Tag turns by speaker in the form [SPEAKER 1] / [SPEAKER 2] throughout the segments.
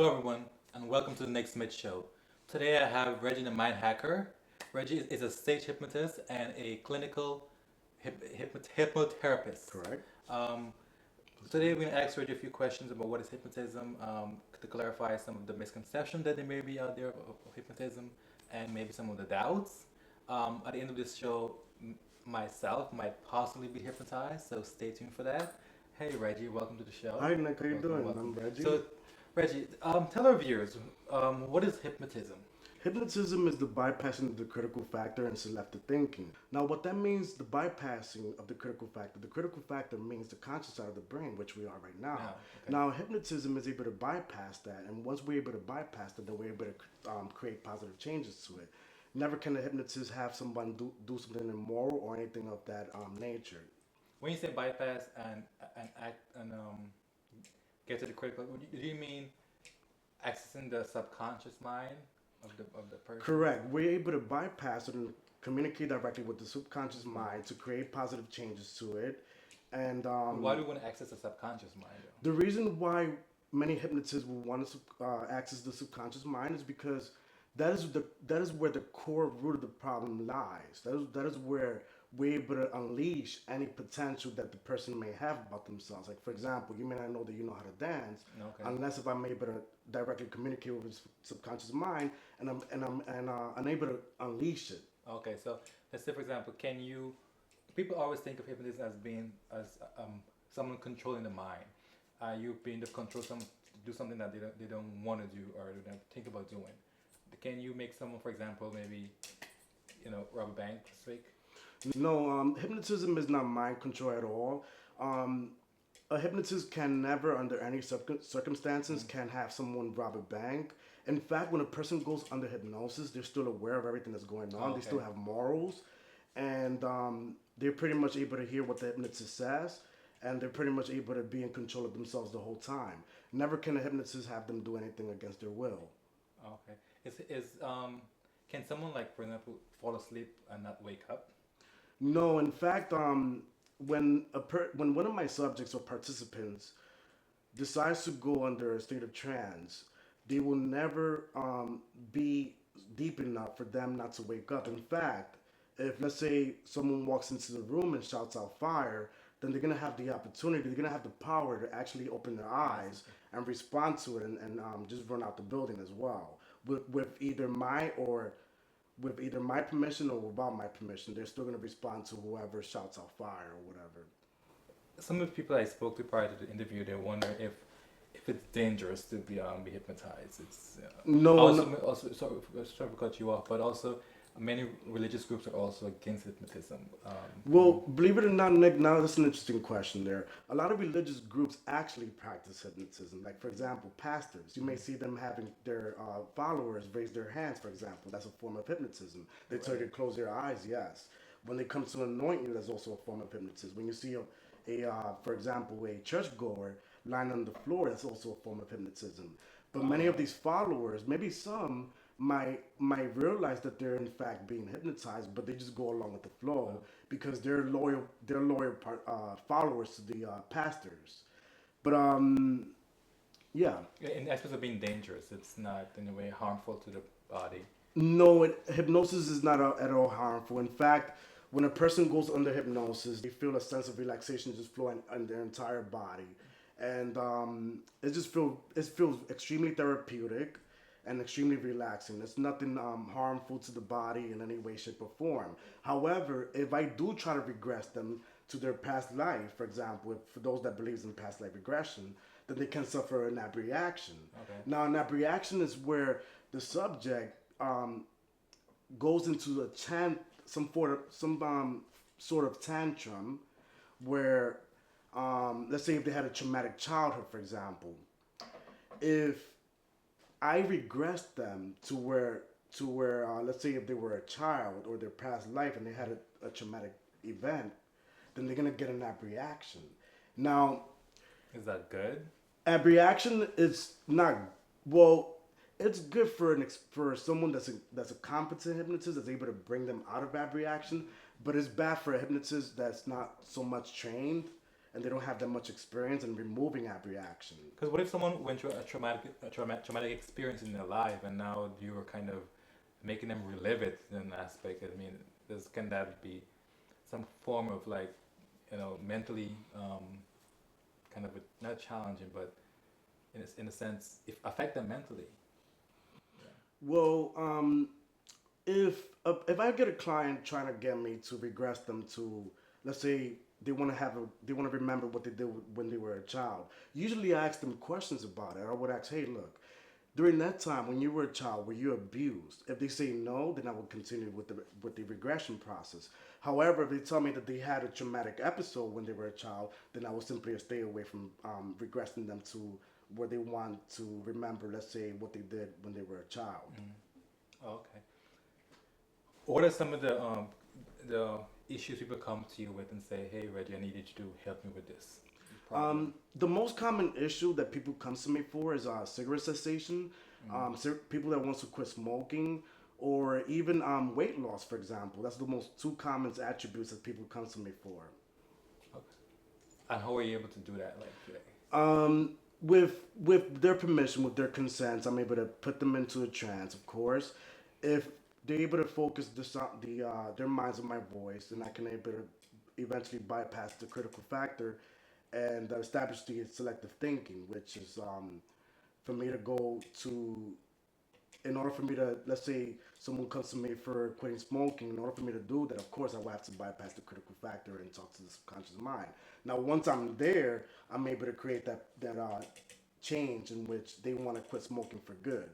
[SPEAKER 1] Hello, everyone, and welcome to the Nick Smith Show. Today I have Reggie the Mind Hacker. Reggie is a stage hypnotist and a clinical hypnotherapist.
[SPEAKER 2] Correct.
[SPEAKER 1] Um, Today we're going to ask Reggie a few questions about what is hypnotism, to clarify some of the misconceptions that there may be out there of hypnotism and maybe some of the doubts. At the end of this show, myself might possibly be hypnotized, so stay tuned for that. Hey, Reggie, welcome to the show.
[SPEAKER 2] Hi, Nick. How you
[SPEAKER 1] Welcome,
[SPEAKER 2] doing?
[SPEAKER 1] welcome.
[SPEAKER 2] I'm Reggie.
[SPEAKER 1] So, Reggie, tell our viewers, what is hypnotism?
[SPEAKER 2] Hypnotism is the bypassing of the critical factor and selective thinking. Now, what that means, the bypassing of the critical factor means the conscious side of the brain, which we are right now.
[SPEAKER 1] Yeah, okay.
[SPEAKER 2] Now, hypnotism is able to bypass that, and once we're able to bypass that, then we're able to create positive changes to it. Never can a hypnotist have someone do something immoral or anything of that nature.
[SPEAKER 1] When you say bypass and act and get to the critical, do you mean accessing the subconscious mind of the person?
[SPEAKER 2] Correct. We're able to bypass it and communicate directly with the subconscious mind to create positive changes to it. And
[SPEAKER 1] Why do we want to access the subconscious mind, though?
[SPEAKER 2] the reason why many hypnotists will want to access the subconscious mind is because that is where the core root of the problem lies. That is where we're able to unleash any potential that the person may have about themselves. Like, for example, you may not know that you know how to dance,
[SPEAKER 1] Okay.
[SPEAKER 2] unless if I'm able to directly communicate with his subconscious mind and I'm able to unleash it.
[SPEAKER 1] Okay, so let's say, for example, can you? People always think of hypnotism as being as someone controlling the mind. You being to control some do something that they don't want to do or they don't think about doing. Can you make someone, for example, maybe rob a bank this week?
[SPEAKER 2] No, hypnotism is not mind control at all. A hypnotist can never, under any circumstances, can have someone rob a bank. In fact, when a person goes under hypnosis, they're still aware of everything that's going on.
[SPEAKER 1] Okay.
[SPEAKER 2] They still have morals, and they're pretty much able to hear what the hypnotist says, and they're pretty much able to be in control of themselves the whole time. Never can a hypnotist have them do anything against their will.
[SPEAKER 1] Okay. Can someone, like, for example, fall asleep and not wake up?
[SPEAKER 2] No, in fact, when one of my subjects or participants decides to go under a state of trance, they will never be deep enough for them not to wake up. In fact, if let's say someone walks into the room and shouts out fire, then they're gonna have the opportunity, they're gonna have the power to actually open their eyes and respond to it and just run out the building as well. With either my permission or without my permission, they're still going to respond to whoever shouts out fire or whatever.
[SPEAKER 1] Some of the people I spoke to prior to the interview, they wonder if it's dangerous to be hypnotized. It's
[SPEAKER 2] No,
[SPEAKER 1] also,
[SPEAKER 2] no.
[SPEAKER 1] also sorry to cut you off, but also many religious groups are also against hypnotism.
[SPEAKER 2] Well, believe it or not, Nick, now that's an interesting question there. A lot of religious groups actually practice hypnotism. Like, for example, pastors. You may see them having their followers raise their hands, for example. That's a form of hypnotism. They tell you to close their eyes, yes. When it comes to anoint you, that's also a form of hypnotism. When you see for example, a churchgoer lying on the floor, that's also a form of hypnotism. But many of these followers, maybe some, might realize that they're in fact being hypnotized, but they just go along with the flow because they're loyal followers to the pastors. But yeah,
[SPEAKER 1] In aspects of being dangerous, it's not in a way harmful to the body.
[SPEAKER 2] no, hypnosis is not at all harmful. In fact, when a person goes under hypnosis, they feel a sense of relaxation just flowing in their entire body, and it feels extremely therapeutic and extremely relaxing. It's nothing harmful to the body in any way, shape, or form. However, if I do try to regress them to their past life, for example, for those that believes in past life regression, then they can suffer an abreaction.
[SPEAKER 1] Okay.
[SPEAKER 2] Now, an abreaction is where the subject goes into some sort of tantrum, where let's say if they had a traumatic childhood, for example, if I regressed them to where let's say if they were a child or their past life and they had a traumatic event, then they're gonna get an abreaction. Now,
[SPEAKER 1] Is that good?
[SPEAKER 2] abreaction is not well. It's good for someone that's a competent hypnotist that's able to bring them out of abreaction, but it's bad for a hypnotist that's not so much trained and they don't have that much experience in removing that reaction.
[SPEAKER 1] Because what if someone went through a traumatic experience in their life, and now you were kind of making them relive it in an aspect? I mean, can that be some form of like, mentally, kind of not challenging, but in a sense, if affect them mentally?
[SPEAKER 2] Well, if I get a client trying to get me to regress them to, let's say they want to remember what they did when they were a child. Usually, I ask them questions about it. I would ask, hey, look, during that time when you were a child, were you abused? If they say no, then I will continue with the regression process. However, if they tell me that they had a traumatic episode when they were a child, then I will simply stay away from regressing them to where they want to remember, let's say, what they did when they were a child.
[SPEAKER 1] Oh, okay. What are some of the issues people come to you with and say, "Hey, Reggie, I need you to help me with this problem"?
[SPEAKER 2] The most common issue that people come to me for is cigarette cessation. People that wants to quit smoking, or even weight loss, for example. That's the most two common attributes that people come to me for.
[SPEAKER 1] Okay. And how are you able to do that, like today?
[SPEAKER 2] With their permission, with their consent, I'm able to put them into a trance. Of course, if they're able to focus their minds on my voice, then I can able to eventually bypass the critical factor and establish the selective thinking, which is for me to go to, in order for me to, let's say someone comes to me for quitting smoking, in order for me to do that, of course I will have to bypass the critical factor and talk to the subconscious mind. Now once I'm there, I'm able to create that change in which they want to quit smoking for good.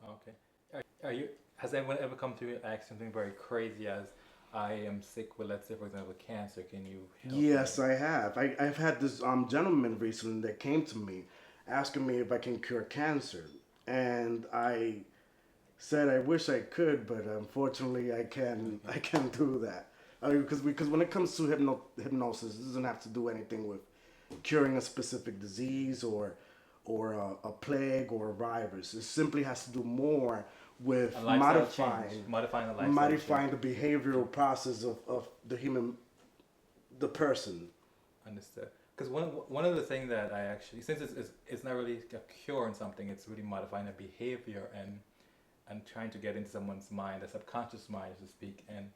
[SPEAKER 1] Okay. Has anyone ever come to you and asked something very crazy as, "I am sick with, let's say, for example, cancer. Can you help me?"
[SPEAKER 2] Yes, I have. I've had this gentleman recently that came to me asking me if I can cure cancer. And I said I wish I could, but unfortunately I can't do that. Because when it comes to hypnosis, it doesn't have to do anything with curing a specific disease or a plague or a virus. It simply has to do more with
[SPEAKER 1] A lifestyle change. Modifying the lifestyle
[SPEAKER 2] modifying
[SPEAKER 1] change.
[SPEAKER 2] the behavioral process of the person.
[SPEAKER 1] Understood. Because one of the things that I actually, since it's not really a cure on something, it's really modifying a behavior and trying to get into someone's mind, the subconscious mind, so to speak. And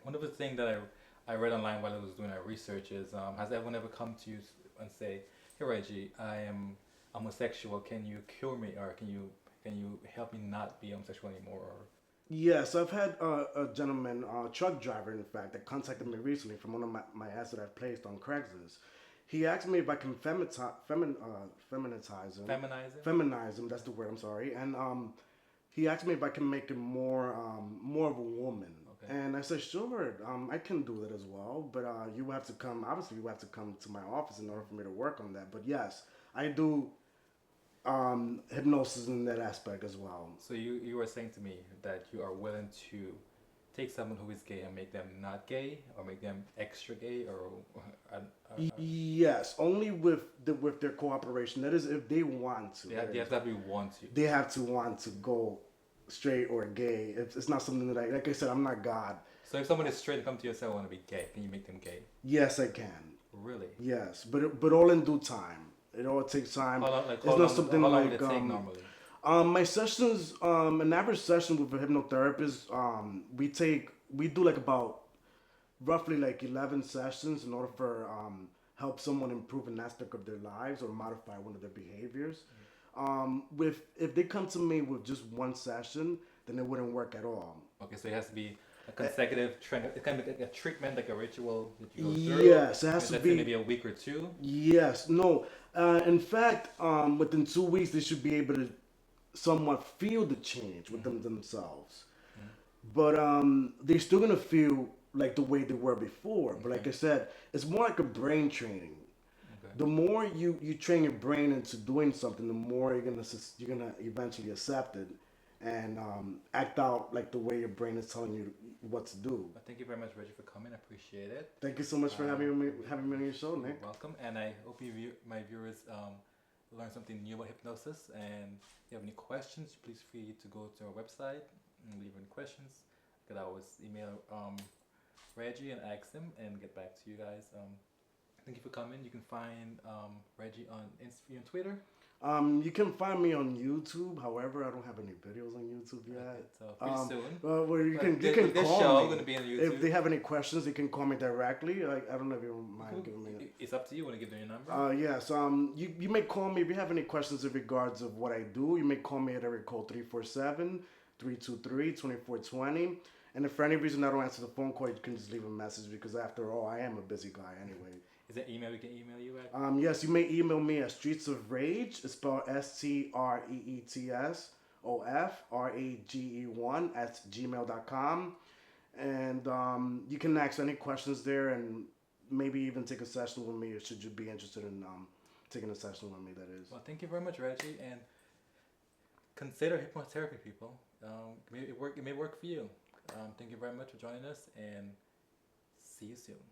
[SPEAKER 1] one of the things that I read online while I was doing our research is, has everyone ever come to you and say, "Hey Reggie, I'm homosexual. Can you cure me, or can you help me not be homosexual anymore?" Or
[SPEAKER 2] Yes, I've had a gentleman, a truck driver, in fact, that contacted me recently from one of my ads that I've placed on Craigslist. He asked me if I can feminize him.
[SPEAKER 1] feminizing?
[SPEAKER 2] Feminize him, that's the word, I'm sorry. And he asked me if I can make him more of a woman.
[SPEAKER 1] Okay.
[SPEAKER 2] And I said, sure, I can do that as well. But you have to come, obviously, you have to come to my office in order for me to work on that. But yes, I do hypnosis in that aspect as well.
[SPEAKER 1] So you were saying to me that you are willing to take someone who is gay and make them not gay, or make them extra gay, or
[SPEAKER 2] Yes, only with their cooperation. That is, if they want to.
[SPEAKER 1] they have to want to.
[SPEAKER 2] They have to want to go straight or gay. It's not something that like I said, I'm not God.
[SPEAKER 1] So if someone is straight and come to you and say, "I want to be gay," can you make them gay?
[SPEAKER 2] Yes, I can.
[SPEAKER 1] Really?
[SPEAKER 2] Yes, but all in due time. It all takes time.
[SPEAKER 1] How
[SPEAKER 2] It's not something
[SPEAKER 1] how long
[SPEAKER 2] like
[SPEAKER 1] would it take normally?
[SPEAKER 2] my sessions, an average session with a hypnotherapist, we do like about roughly like 11 sessions in order for help someone improve an aspect of their lives or modify one of their behaviors. With if they come to me with just one session, then it wouldn't work at all.
[SPEAKER 1] Okay, so it has to be a consecutive trend. It can be like a treatment, like a ritual that you go through.
[SPEAKER 2] Yes, it has
[SPEAKER 1] Let's
[SPEAKER 2] to
[SPEAKER 1] say
[SPEAKER 2] be.
[SPEAKER 1] maybe a week or two.
[SPEAKER 2] Yes, no. In fact, within 2 weeks, they should be able to somewhat feel the change within themselves. But they're still gonna feel like the way they were before. But like I said, it's more like a brain training.
[SPEAKER 1] Okay.
[SPEAKER 2] The more you train your brain into doing something, the more you're gonna eventually accept it and act out like the way your brain is telling you what to do.
[SPEAKER 1] Well, thank you very much, Reggie, for coming. I appreciate it.
[SPEAKER 2] Thank you so much for having me on your show, Nick.
[SPEAKER 1] You're welcome, and I hope my viewers learn something new about hypnosis. And if you have any questions, please feel free to go to our website and leave any questions. You could always email Reggie and ask him and get back to you guys. Thank you for coming. You can find Reggie on Twitter.
[SPEAKER 2] You can find me on YouTube. However, I don't have any videos on YouTube yet.
[SPEAKER 1] Okay, so pretty soon.
[SPEAKER 2] Well, you
[SPEAKER 1] But
[SPEAKER 2] can
[SPEAKER 1] this
[SPEAKER 2] call
[SPEAKER 1] show
[SPEAKER 2] me.
[SPEAKER 1] going to be on YouTube.
[SPEAKER 2] If they have any questions, they can call me directly. Like, I don't know if you mind giving me.
[SPEAKER 1] It's up to you. Want to give them your number?
[SPEAKER 2] Yes. You may call me if you have any questions in regards of what I do. You may call me at area code 347-323-2420. And if for any reason I don't answer the phone call, you can just leave a message because after all, I am a busy guy anyway.
[SPEAKER 1] Is there email we can email you at?
[SPEAKER 2] Yes, you may email me at Streets of Rage. It's spelled STREETSOFRAGE1 at gmail.com. And you can ask any questions there and maybe even take a session with me, or should you be interested in taking a session with me, that is.
[SPEAKER 1] Well, thank you very much, Reggie, and consider hypnotherapy, people. It may work for you. Thank you very much for joining us, and see you soon.